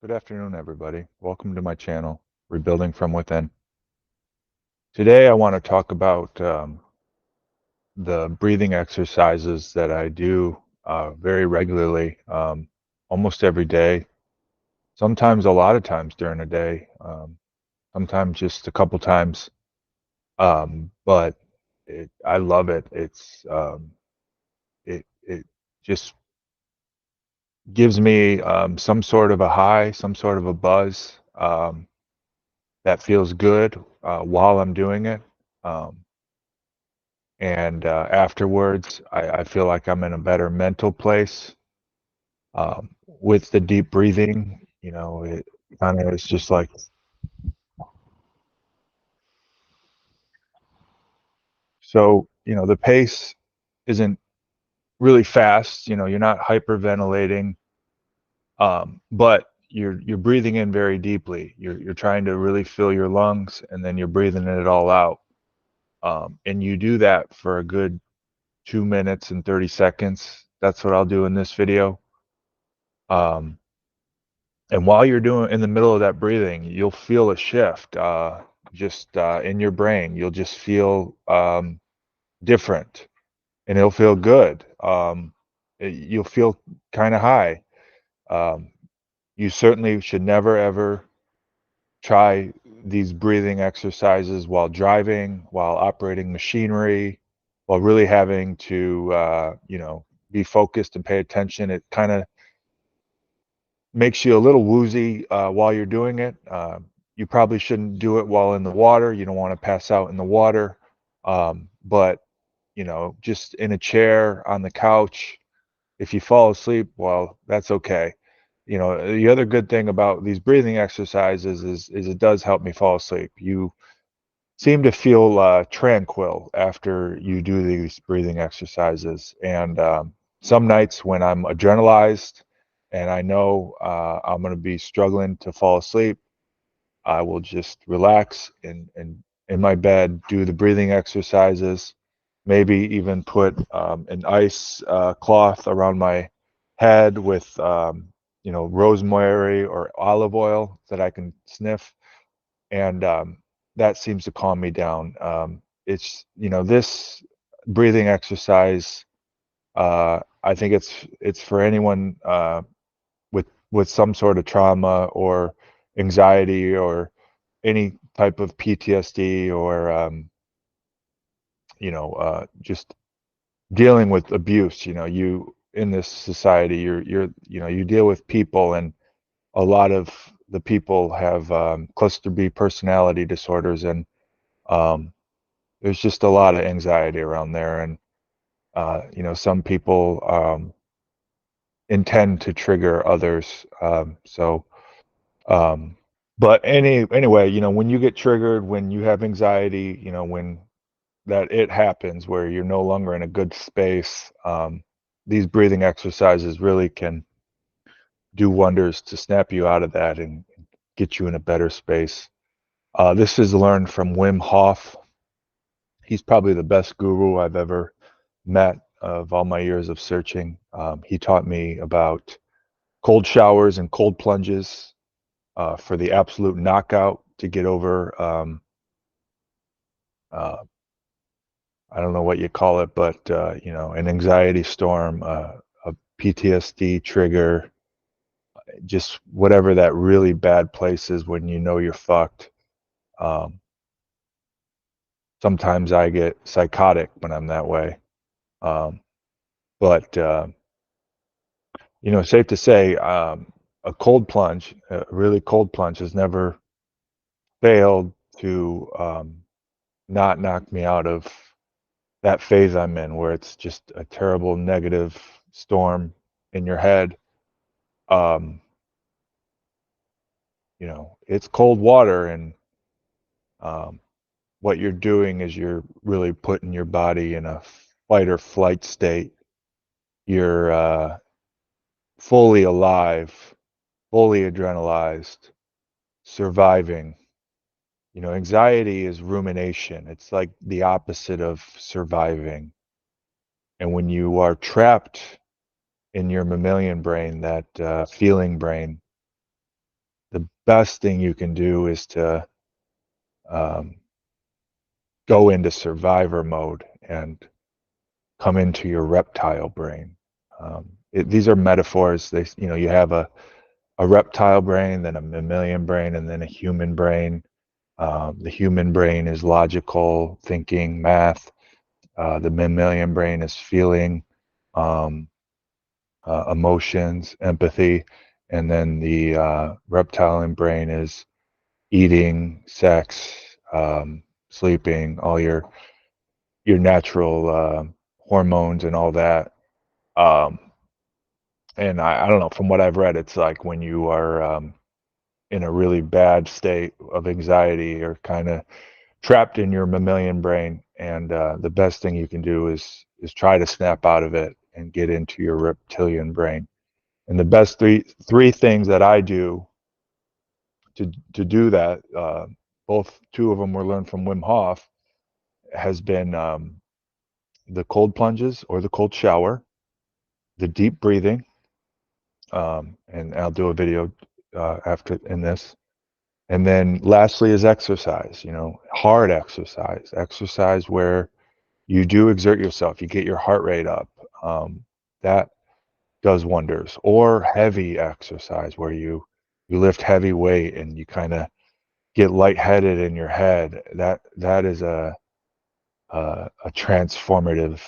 Good afternoon, everybody. Welcome to my channel, Rebuilding from Within. Today, I want to talk about the breathing exercises that I do very regularly, almost every day, sometimes a lot of times during a day, sometimes just a couple times. But I love it. It just gives me some sort of a high, some sort of a buzz. That feels good while I'm doing it. Um, and afterwards, I feel like I'm in a better mental place. With the deep breathing, it kind of is just like, so, the pace isn't really fast. You're not hyperventilating, but you're breathing in very deeply. You're trying to really fill your lungs, and then you're breathing it all out. And you do that for a good 2 minutes and 30 seconds. That's what I'll do in this video. Um, and while you're doing in the middle of that breathing, you'll feel a shift just in your brain. You'll just feel different, and it'll feel good. You'll feel kind of high. Um, you certainly should never ever try these breathing exercises while driving, while operating machinery, while really having to, be focused and pay attention. It kind of makes you a little woozy while you're doing it. You probably shouldn't do it while in the water. You don't want to pass out in the water. But, just in a chair, on the couch, if you fall asleep, well, that's okay. The other good thing about these breathing exercises is it does help me fall asleep. You seem to feel tranquil after you do these breathing exercises. And some nights when I'm adrenalized and I know I'm going to be struggling to fall asleep, I will just relax and in my bed, do the breathing exercises, maybe even put an ice cloth around my head with, rosemary or olive oil that I can sniff, and that seems to calm me down. It's this breathing exercise. I think it's for anyone with some sort of trauma or anxiety or any type of PTSD or just dealing with abuse. You in this society, you deal with people, and a lot of the people have cluster B personality disorders, and um, there's just a lot of anxiety around there, and some people intend to trigger others. Um, but anyway, when you get triggered, when you have anxiety, when that it happens where you're no longer in a good space, these breathing exercises really can do wonders to snap you out of that and get you in a better space. This is learned from Wim Hof. He's probably the best guru I've ever met of all my years of searching. He taught me about cold showers and cold plunges for the absolute knockout to get over, uh, I don't know what you call it, but, an anxiety storm, a PTSD trigger, just whatever that really bad place is when you know you're fucked. Um, Sometimes I get psychotic when I'm that way. Um, but safe to say, a cold plunge, a really cold plunge, has never failed to not knock me out of that phase I'm in, where it's just a terrible negative storm in your head. Um, it's cold water, and um, what you're doing is you're really putting your body in a fight or flight state. You're fully alive, fully adrenalized, surviving. Anxiety is rumination. It's like the opposite of surviving. And when you are trapped in your mammalian brain, that feeling brain, the best thing you can do is to um, go into survivor mode and come into your reptile brain. These are metaphors. You have a reptile brain, then a mammalian brain, and then a human brain. The human brain is logical thinking, math. The mammalian brain is feeling, um, emotions, empathy, and then the reptilian brain is eating, sex, sleeping, all your natural hormones and all that. Um, and I don't know, from what I've read, it's like when you are in a really bad state of anxiety or kind of trapped in your mammalian brain, and the best thing you can do is try to snap out of it and get into your reptilian brain. And the best three things that I do to do that, both two of them were learned from Wim Hof, has been the cold plunges or the cold shower, the deep breathing, and I'll do a video after in this. And then lastly is exercise, hard exercise, exercise where you do exert yourself, you get your heart rate up. That does wonders. Or heavy exercise where you lift heavy weight and you kind of get lightheaded in your head. That is a transformative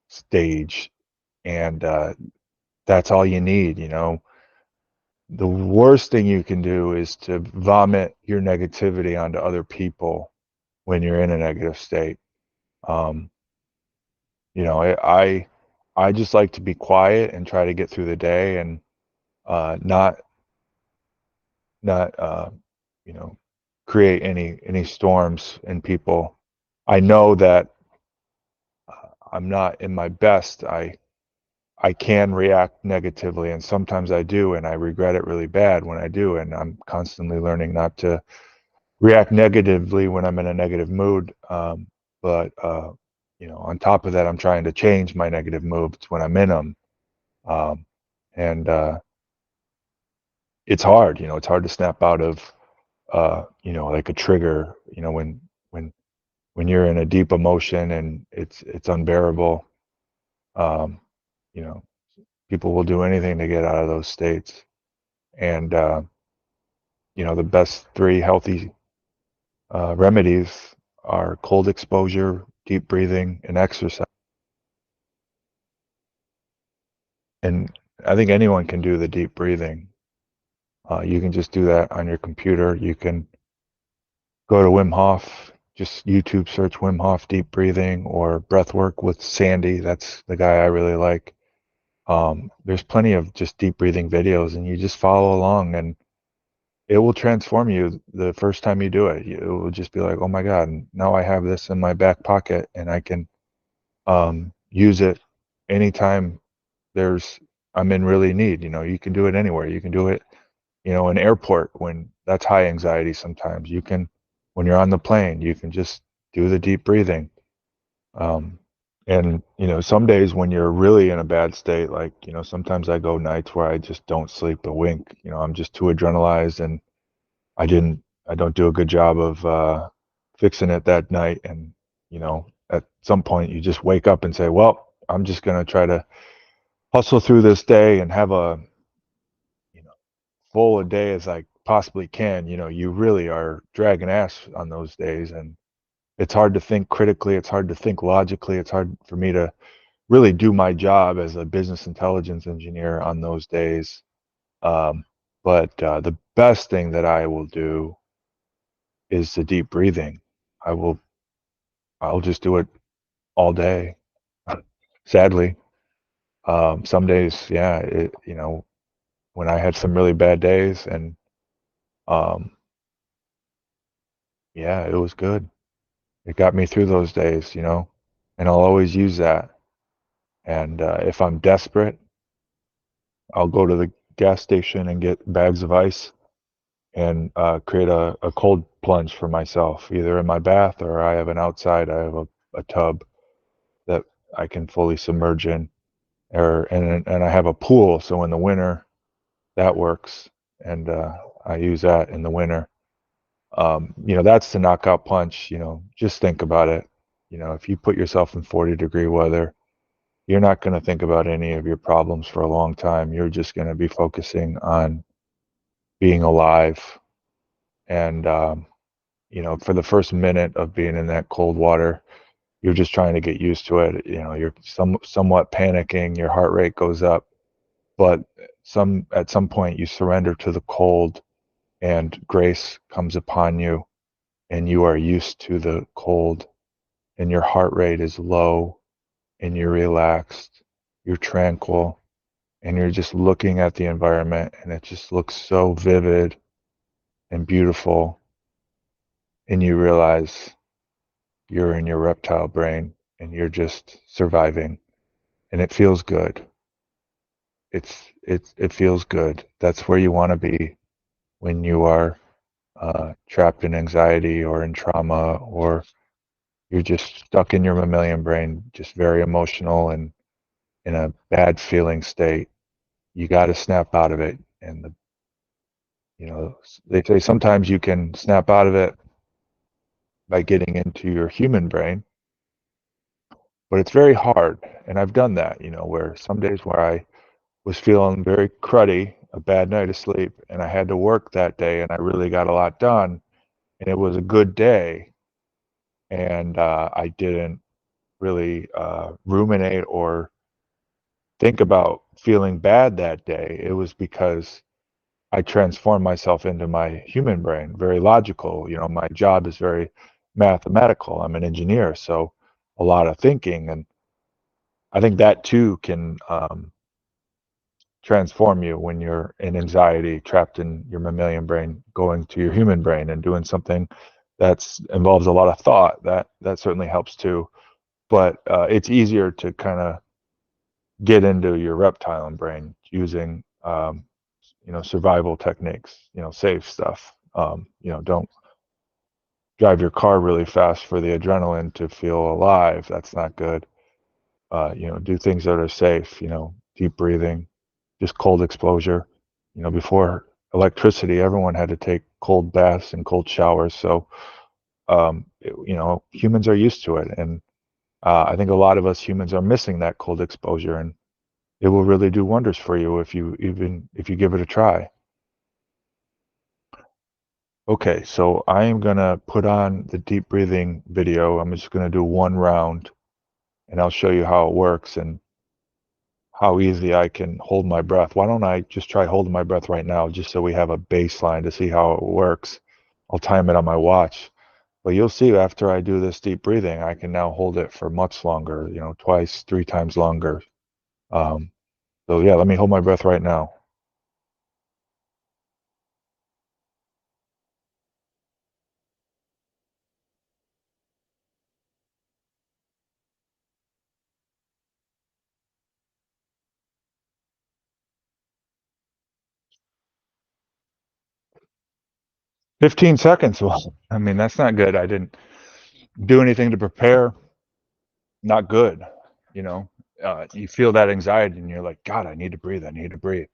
stage, and that's all you need. The worst thing you can do is to vomit your negativity onto other people when you're in a negative state. Um, I just like to be quiet and try to get through the day and not you know create any storms in people. I know that I'm not in my best. I can react negatively, and sometimes I do, and I regret it really bad when I do, and I'm constantly learning not to react negatively when I'm in a negative mood. But on top of that, I'm trying to change my negative moods when I'm in them. Um, and it's hard. It's hard to snap out of, like a trigger. When when you're in a deep emotion and it's unbearable. Um, you know, People will do anything to get out of those states. And the best three healthy remedies are cold exposure, deep breathing, and exercise. And I think anyone can do the deep breathing. You can just do that on your computer. You can go to Wim Hof, just YouTube search Wim Hof deep breathing or breath work with Sandy. That's the guy I really like. There's plenty of just deep breathing videos, and you just follow along, and it will transform you the first time you do it. It will just be like, oh my God, now I have this in my back pocket, and I can use it anytime there's I'm in really need. You can do it anywhere. You can do it, in airport when that's high anxiety sometimes. You can, when you're on the plane, you can just do the deep breathing. And, some days when you're really in a bad state, like, sometimes I go nights where I just don't sleep a wink. I'm just too adrenalized, and I don't do a good job of fixing it that night. And, at some point you just wake up and say, well, I'm just going to try to hustle through this day and have a, you know, full a day as I possibly can. You really are dragging ass on those days, and it's hard to think critically. It's hard to think logically. It's hard for me to really do my job as a business intelligence engineer on those days. Um, but the best thing that I will do is the deep breathing. I will, I'll just do it all day. Sadly, some days, yeah, when I had some really bad days, and um, yeah, it was good. It got me through those days, and I'll always use that. And if I'm desperate, I'll go to the gas station and get bags of ice and create a cold plunge for myself, either in my bath or I have an outside. I have a tub that I can fully submerge in, and I have a pool, so in the winter that works. And I use that in the winter. That's the knockout punch. Just think about it. If you put yourself in 40-degree weather, you're not going to think about any of your problems for a long time. You're just going to be focusing on being alive. And, for the first minute of being in that cold water, you're just trying to get used to it. You're somewhat panicking, your heart rate goes up, but at some point you surrender to the cold and grace comes upon you and you are used to the cold and your heart rate is low and you're relaxed, you're tranquil, and you're just looking at the environment and it just looks so vivid and beautiful. And you realize you're in your reptile brain and you're just surviving and it feels good. It feels good. That's where you want to be when you are trapped in anxiety or in trauma, or you're just stuck in your mammalian brain, just very emotional and in a bad feeling state. You got to snap out of it. And they say sometimes you can snap out of it by getting into your human brain, but it's very hard. And I've done that, where some days where I was feeling very cruddy, a bad night of sleep, and I had to work that day and I really got a lot done and it was a good day. And I didn't really ruminate or think about feeling bad that day. It was because I transformed myself into my human brain, very logical. My job is very mathematical. I'm an engineer, so a lot of thinking. And I think that too can transform you when you're in anxiety, trapped in your mammalian brain, going to your human brain and doing something that involves a lot of thought. That certainly helps too. But it's easier to kind of get into your reptile brain using survival techniques, safe stuff. Don't drive your car really fast for the adrenaline to feel alive. That's not good. Do things that are safe, deep breathing, just cold exposure. Before electricity, everyone had to take cold baths and cold showers. So, humans are used to it. And I think a lot of us humans are missing that cold exposure. And it will really do wonders for you if you give it a try. Okay, so I am gonna put on the deep breathing video. I'm just gonna do one round and I'll show you how it works and how easy I can hold my breath. Why don't I just try holding my breath right now just so we have a baseline to see how it works. I'll time it on my watch. But you'll see after I do this deep breathing, I can now hold it for much longer, twice, 3 times longer. So yeah, let me hold my breath right now. 15 seconds. Well, I mean, that's not good. I didn't do anything to prepare. Not good. You feel that anxiety and you're like, God, I need to breathe. I need to breathe.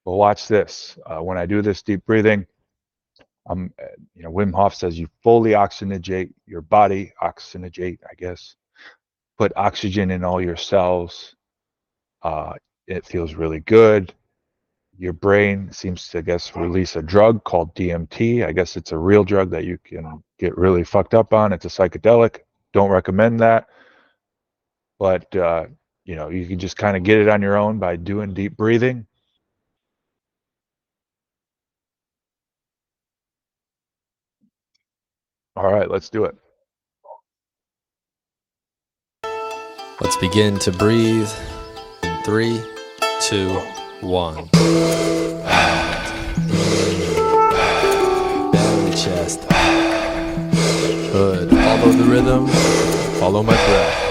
Well, watch this. When I do this deep breathing, Wim Hof says you fully oxygenate your body, I guess, put oxygen in all your cells. It feels really good. Your brain seems to, I guess, release a drug called DMT. I guess it's a real drug that you can get really fucked up on. It's a psychedelic. Don't recommend that. But, you can just kind of get it on your own by doing deep breathing. All right, let's do it. Let's begin to breathe in 3, 2, 1. Belly, chest, hood. Follow the rhythm, follow my breath.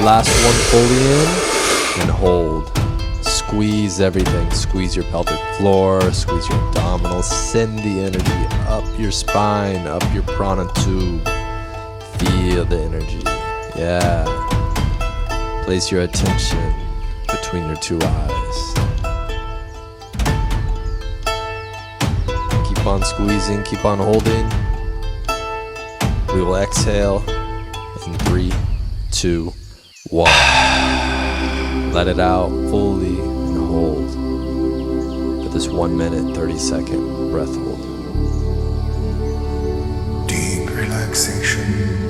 Last one fully in and hold. Squeeze everything. Squeeze your pelvic floor, squeeze your abdominals. Send the energy up your spine, up your prana tube. Feel the energy. Yeah. Place your attention between your two eyes. Keep on squeezing, keep on holding. We will exhale in 3, 2, 1. Let it out fully and hold for this 1 minute, 30-second breath hold. Deep relaxation.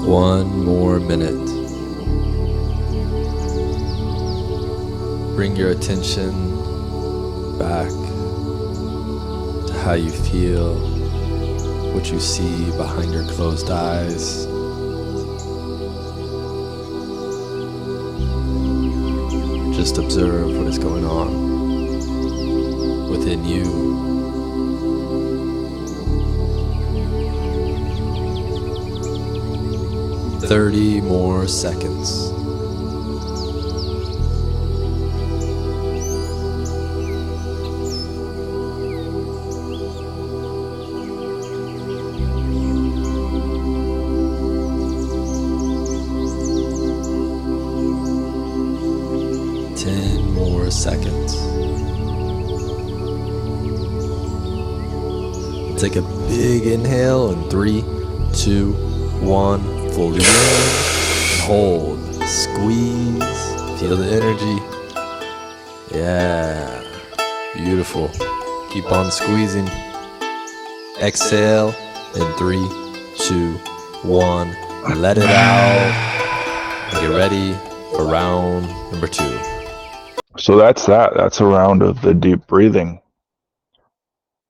One more minute. Bring your attention back to how you feel, what you see behind your closed eyes. Just observe what is going on within you. 30 more seconds. Seconds. Take a big inhale in 3, 2, 1. Fully in and hold. Squeeze. Feel the energy. Yeah. Beautiful. Keep on squeezing. Exhale in 3, 2, 1. Let it out. And get ready for round number 2. So that's a round of the deep breathing,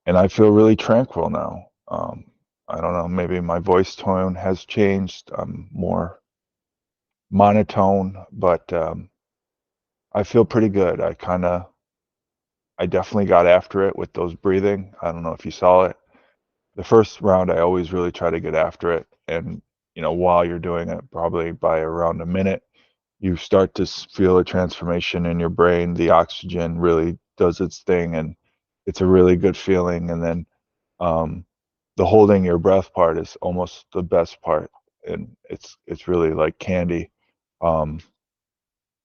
and I feel really tranquil now. I don't know, maybe my voice tone has changed. I'm more monotone, but I feel pretty good. I definitely got after it with those breathing. I don't know if you saw it. The first round, I always really try to get after it, and while you're doing it, probably by around a minute, you start to feel a transformation in your brain. The oxygen really does its thing, and it's a really good feeling. And then the holding your breath part is almost the best part, and it's really like candy. You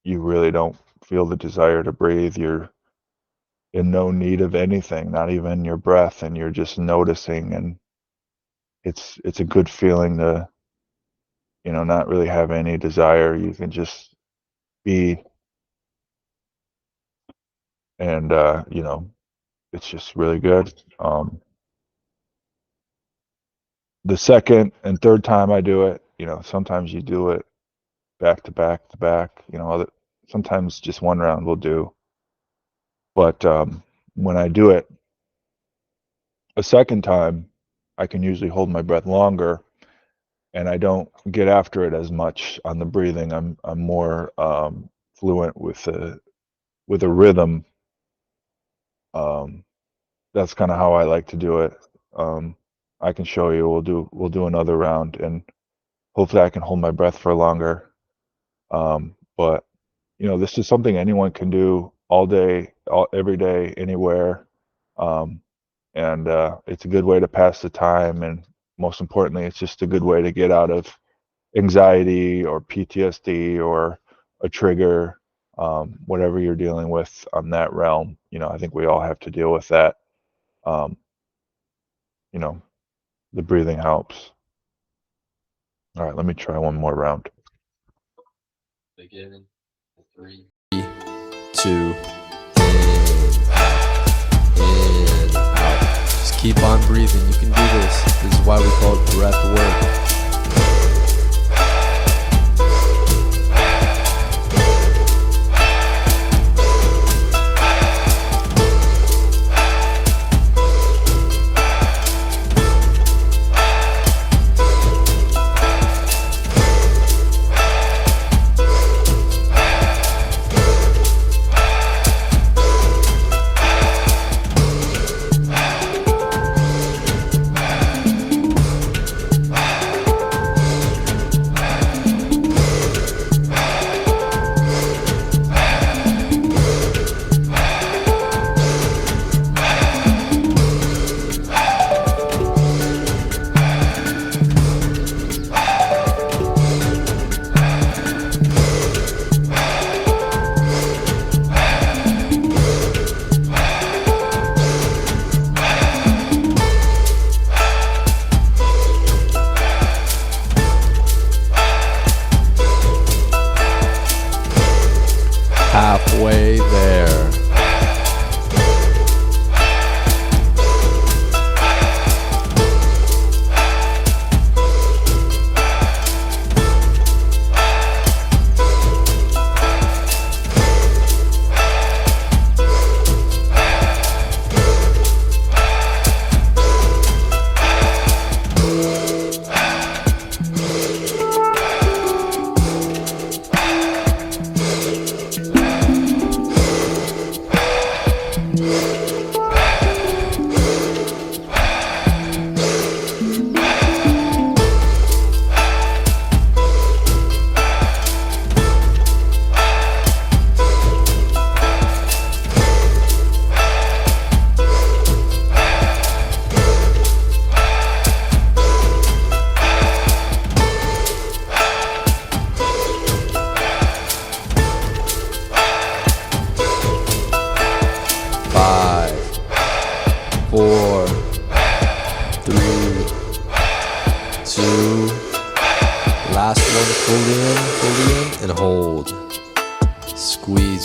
really don't feel the desire to breathe. You're in no need of anything, not even your breath, and you're just noticing. And it's a good feeling to not really have any desire. You can just be. And it's just really good. The second and third time I do it, sometimes you do it back to back to back. Sometimes just one round will do. But when I do it a second time, I can usually hold my breath longer, and I don't get after it as much on the breathing. I'm more fluent with a rhythm. That's kind of how I like to do it. I can show you. We'll do another round, and hopefully I can hold my breath for longer. But this is something anyone can do all day, every day, anywhere. And it's a good way to pass the time, and most importantly, it's just a good way to get out of anxiety or PTSD or a trigger, whatever you're dealing with on that realm. I think we all have to deal with that. The breathing helps. All right, let me try one more round. Begin. 3, 2, in, out. Just keep on breathing. You can do this. This is why we call it breath work.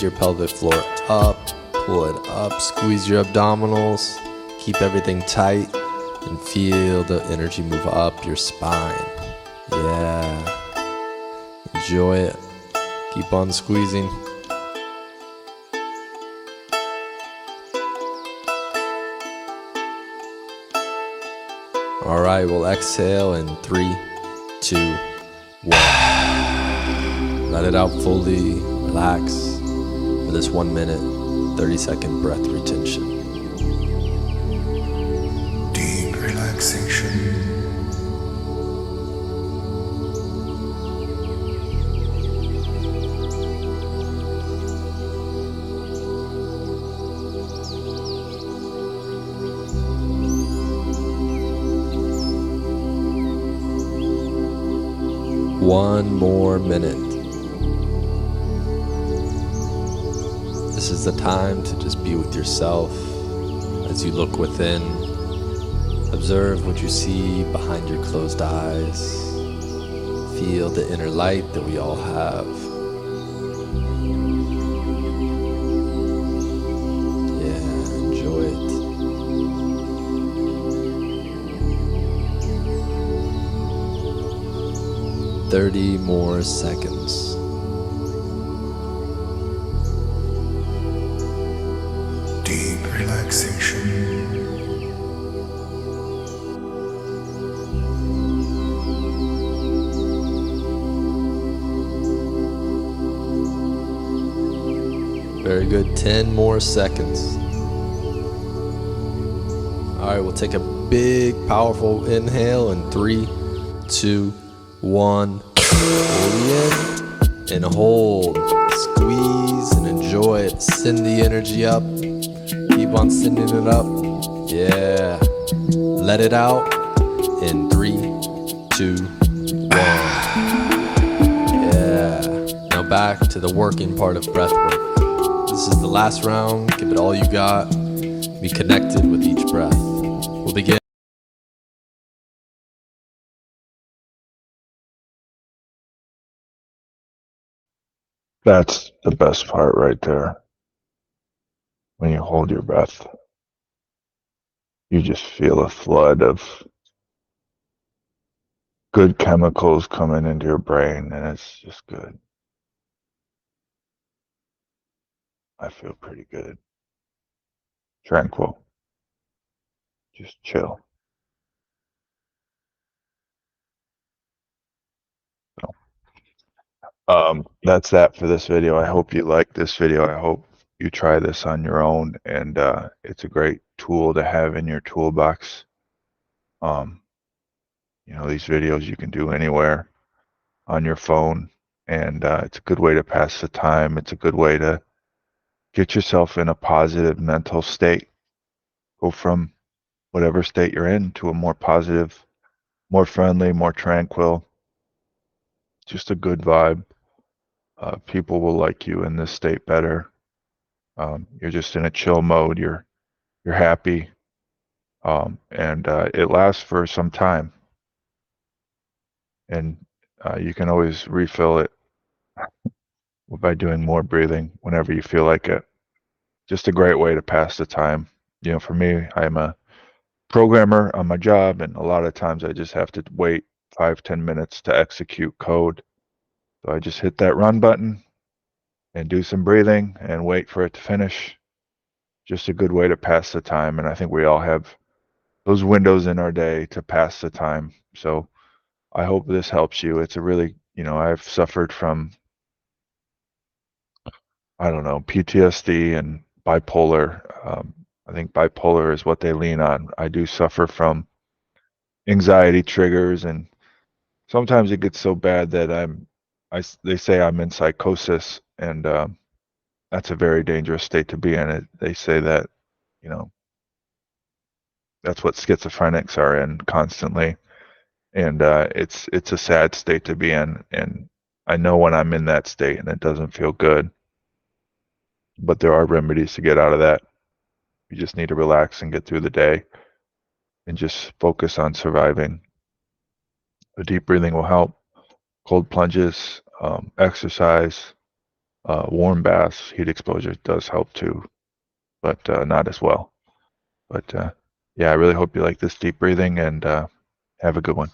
your pelvic floor up, pull it up, squeeze your abdominals, keep everything tight, and feel the energy move up your spine. Yeah. Enjoy it. Keep on squeezing. All right, we'll exhale in 3, 2, 1. Let it out fully. Relax for this 1 minute, 30-second breath retention. Deep relaxation. One more minute. This is the time to just be with yourself as you look within. Observe what you see behind your closed eyes. Feel the inner light that we all have. Yeah, enjoy it. Thirty more seconds. Deep relaxation. Very good. 10 more seconds. All right, we'll take a big, powerful inhale in 3, 2, 1. Fully in and hold. Squeeze and enjoy it. Send the energy up. Keep on sending it up. Yeah. Let it out in 3, 2, 1. Yeah. Now back to the working part of breath work. This is the last round. Give it all you got. Be connected with each breath. We'll begin. That's the best part right there. When you hold your breath, you just feel a flood of good chemicals coming into your brain, and it's just good. I feel pretty good. Tranquil. Just chill. That's that for this video. I hope you like this video. I hope you try this on your own, and it's a great tool to have in your toolbox. These videos you can do anywhere on your phone, and it's a good way to pass the time. It's a good way to get yourself in a positive mental state. Go from whatever state you're in to a more positive, more friendly, more tranquil, just a good vibe. People will like you in this state better. You're just in a chill mode. You're happy, and it lasts for some time. And you can always refill it by doing more breathing whenever you feel like it. Just a great way to pass the time. For me, I'm a programmer on my job, and a lot of times I just have to wait 5-10 minutes to execute code. So I just hit that run button and do some breathing and wait for it to finish. Just a good way to pass the time, and I think we all have those windows in our day to pass the time. So I hope this helps you. It's a really, I've suffered from, I don't know, PTSD and bipolar. I think bipolar is what they lean on. I do suffer from anxiety triggers, and sometimes it gets so bad that they say I'm in psychosis, and that's a very dangerous state to be in. They say that, you know, that's what schizophrenics are in constantly, and it's a sad state to be in. And I know when I'm in that state, and it doesn't feel good. But there are remedies to get out of that. You just need to relax and get through the day, and just focus on surviving. The deep breathing will help. Cold plunges, exercise, Warm baths, heat exposure does help too, but not as well. But yeah, I really hope you like this deep breathing, and have a good one.